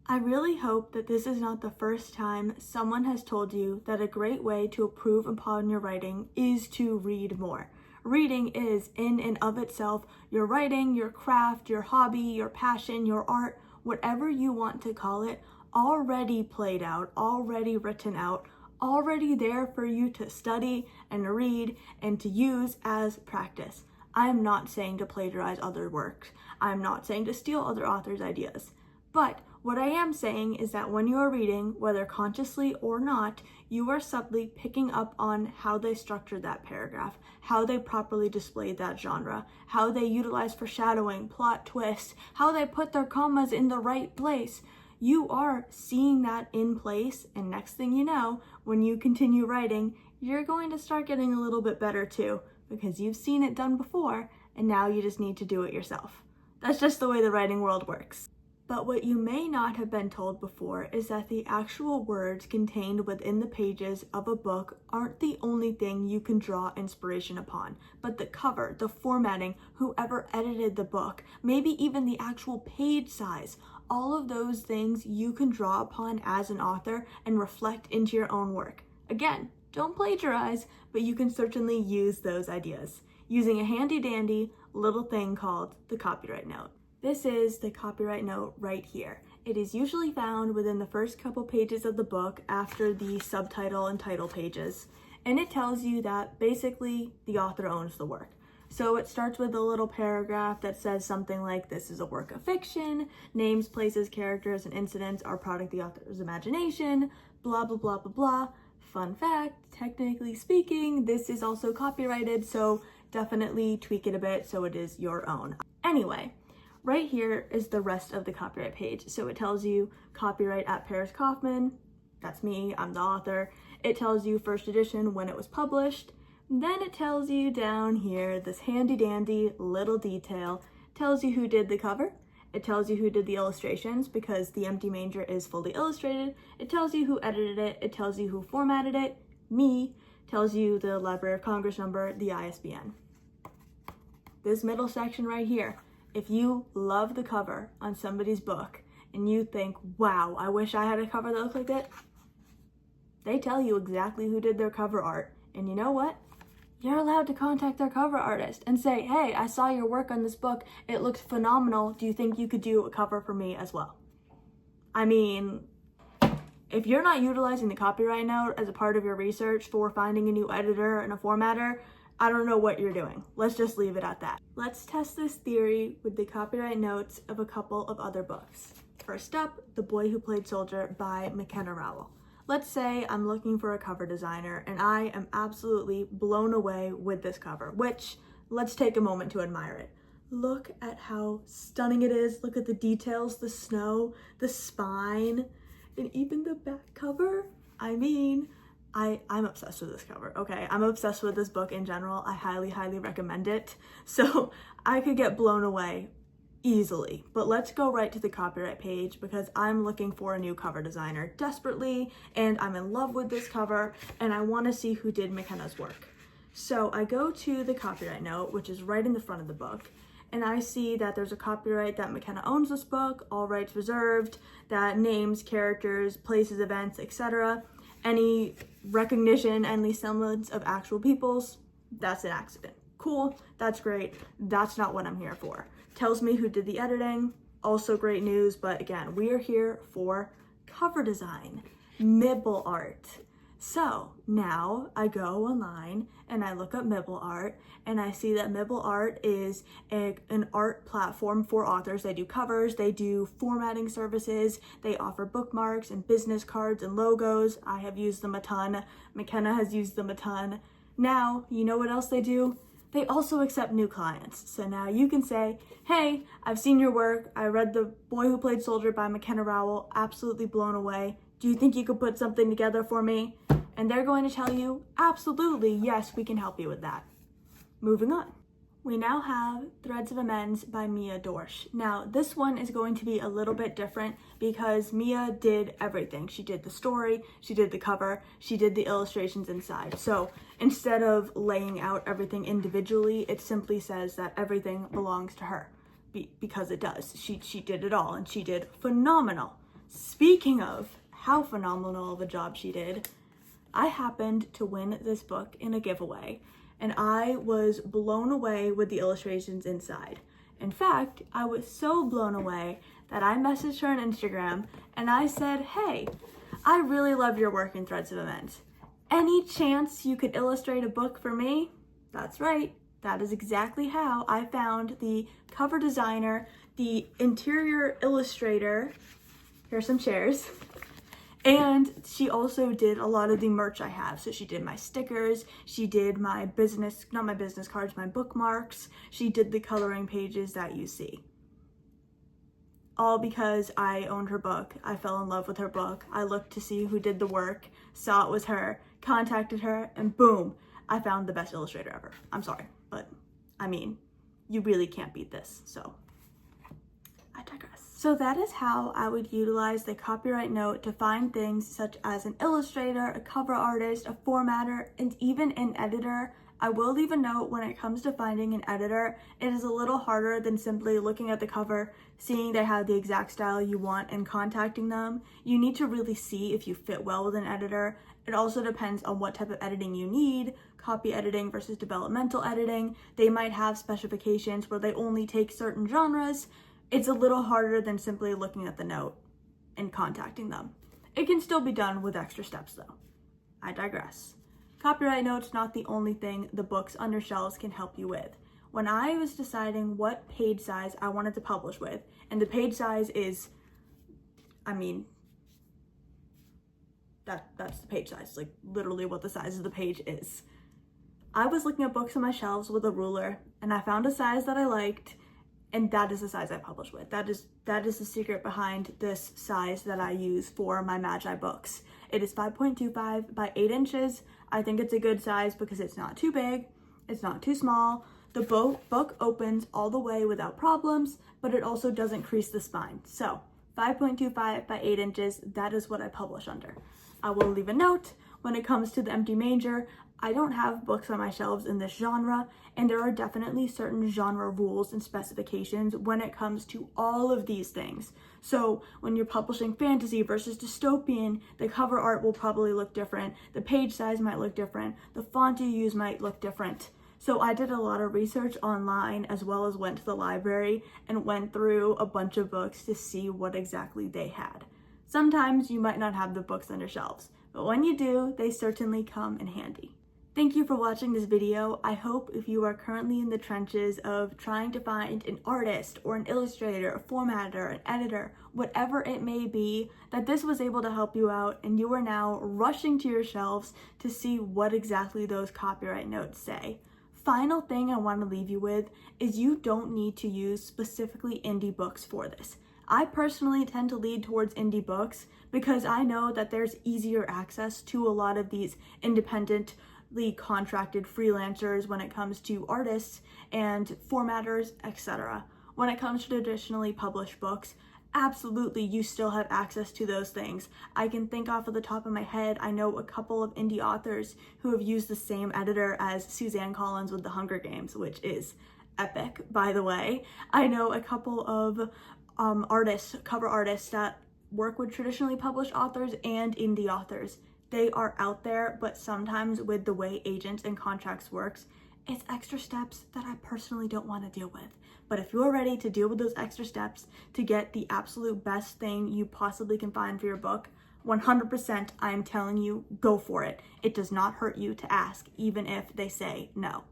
I really hope that this is not the first time someone has told you that a great way to improve upon your writing is to read more. Reading is, in and of itself, your writing, your craft, your hobby, your passion, your art, whatever you want to call it, already played out, already written out, already there for you to study and read and to use as practice. I'm not saying to plagiarize other works. I'm not saying to steal other authors' ideas. But what I am saying is that when you are reading, whether consciously or not, you are subtly picking up on how they structured that paragraph, how they properly displayed that genre, how they utilize foreshadowing, plot twists, how they put their commas in the right place. You are seeing that in place, and next thing you know, when you continue writing, you're going to start getting a little bit better too, because you've seen it done before, and now you just need to do it yourself. That's just the way the writing world works. But what you may not have been told before is that the actual words contained within the pages of a book aren't the only thing you can draw inspiration upon, but the cover, the formatting, whoever edited the book, maybe even the actual page size, all of those things you can draw upon as an author and reflect into your own work. Again, don't plagiarize, but you can certainly use those ideas using a handy dandy little thing called the copyright note. This is the copyright note right here. It is usually found within the first couple pages of the book after the subtitle and title pages, and it tells you that basically the author owns the work. So it starts with a little paragraph that says something like, this is a work of fiction, names, places, characters, and incidents are product of the author's imagination, blah, blah, blah, blah, blah. Fun fact, technically speaking, this is also copyrighted, so definitely tweak it a bit so it is your own. Anyway, right here is the rest of the copyright page. So it tells you copyright at Paris Kaufman. That's me, I'm the author. It tells you first edition, when it was published. Then it tells you down here, this handy dandy little detail, tells you who did the cover. It tells you who did the illustrations because The Empty Manger is fully illustrated. It tells you who edited it. It tells you who formatted it, me. Tells you the Library of Congress number, the ISBN. This middle section right here, if you love the cover on somebody's book and you think, wow, I wish I had a cover that looked like that, they tell you exactly who did their cover art. And you know what? You're allowed to contact their cover artist and say, hey, I saw your work on this book. It looked phenomenal. Do you think you could do a cover for me as well? I mean, if you're not utilizing the copyright note as a part of your research for finding a new editor and a formatter, I don't know what you're doing. Let's just leave it at that. Let's test this theory with the copyright notes of a couple of other books. First up, The Boy Who Played Soldier by McKenna Rowell. Let's say I'm looking for a cover designer and I am absolutely blown away with this cover, which let's take a moment to admire it. Look at how stunning it is. Look at the details, the snow, the spine, and even the back cover. I mean, I'm obsessed with this cover, okay? I'm obsessed with this book in general. I highly, highly recommend it. So I could get blown away easily, but let's go right to the copyright page because I'm looking for a new cover designer desperately, and I'm in love with this cover, and I want to see who did McKenna's work. So I go to the copyright note, which is right in the front of the book, and I see that there's a copyright that McKenna owns this book, all rights reserved, that names, characters, places, events, etc. Any recognition, any semblance of actual peoples, that's an accident. Cool, that's great. That's not what I'm here for. Tells me who did the editing, also great news, but again, we are here for cover design, Mibble art. So now I go online and I look up Mibble art and I see that Mibble art is an art platform for authors. They do covers, they do formatting services, they offer bookmarks and business cards and logos. I have used them a ton. McKenna has used them a ton. Now, you know what else they do? They also accept new clients. So now you can say, hey, I've seen your work. I read The Boy Who Played Soldier by McKenna Rowell, absolutely blown away. Do you think you could put something together for me? And they're going to tell you, absolutely, yes, we can help you with that. Moving on. We now have Threads of Amends by Mia Dorsch. Now, this one is going to be a little bit different because Mia did everything. She did the story, she did the cover, she did the illustrations inside. So instead of laying out everything individually, it simply says that everything belongs to her because it does. She did it all and she did phenomenal. Speaking of how phenomenal of a job she did, I happened to win this book in a giveaway, and I was blown away with the illustrations inside. In fact, I was so blown away that I messaged her on Instagram and I said, "Hey, I really love your work in Threads of Events. Any chance you could illustrate a book for me?" That's right. That is exactly how I found the cover designer, the interior illustrator. Here's some chairs. And she also did a lot of the merch I have. So she did my stickers, she did my not my business cards, my bookmarks. She did the coloring pages that you see. All because I owned her book. I fell in love with her book. I looked to see who did the work, saw it was her, contacted her, and boom, I found the best illustrator ever. I'm sorry, but I mean, you really can't beat this, so I digress. So that is how I would utilize the copyright note to find things such as an illustrator, a cover artist, a formatter, and even an editor. I will leave a note when it comes to finding an editor. It is a little harder than simply looking at the cover, seeing they have the exact style you want, and contacting them. You need to really see if you fit well with an editor. It also depends on what type of editing you need, copy editing versus developmental editing. They might have specifications where they only take certain genres. It's a little harder than simply looking at the note and contacting them. It can still be done with extra steps though. I digress. Copyright note's not the only thing the books on your shelves can help you with. When I was deciding what page size I wanted to publish with, and the page size is, I mean, that's the page size, like literally what the size of the page is. I was looking at books on my shelves with a ruler, and I found a size that I liked, and that is the size I publish with. That is the secret behind this size that I use for my Magi books. It is 5.25 by 8 inches. I think it's a good size because it's not too big, it's not too small. The book opens all the way without problems, but it also doesn't crease the spine. So 5.25 by 8 inches, that is what I publish under. I will leave a note when it comes to the Empty Manger. I don't have books on my shelves in this genre, and there are definitely certain genre rules and specifications when it comes to all of these things. So when you're publishing fantasy versus dystopian, the cover art will probably look different, the page size might look different, the font you use might look different. So I did a lot of research online as well as went to the library and went through a bunch of books to see what exactly they had. Sometimes you might not have the books on your shelves, but when you do, they certainly come in handy. Thank you for watching this video. I hope if you are currently in the trenches of trying to find an artist or an illustrator, a formatter, an editor, whatever it may be, that this was able to help you out and you are now rushing to your shelves to see what exactly those copyright notes say. Final thing I want to leave you with is you don't need to use specifically indie books for this. I personally tend to lead towards indie books because I know that there's easier access to a lot of these independent contracted freelancers when it comes to artists and formatters, etc. When it comes to traditionally published books, absolutely you still have access to those things. I can think off of the top of my head, I know a couple of indie authors who have used the same editor as Suzanne Collins with The Hunger Games, which is epic, by the way. I know a couple of artists, cover artists that work with traditionally published authors and indie authors. They are out there, but sometimes with the way agents and contracts works, it's extra steps that I personally don't want to deal with. But if you're ready to deal with those extra steps to get the absolute best thing you possibly can find for your book, 100% I'm telling you, go for it. It does not hurt you to ask, even if they say no.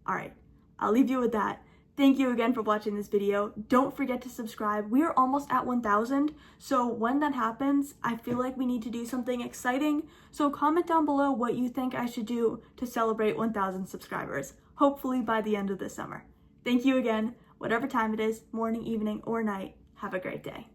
All right, I'll leave you with that. Thank you again for watching this video. Don't forget to subscribe. We are almost at 1,000, so when that happens, I feel like we need to do something exciting. So comment down below what you think I should do to celebrate 1,000 subscribers, hopefully by the end of this summer. Thank you again. Whatever time it is, morning, evening, or night, have a great day.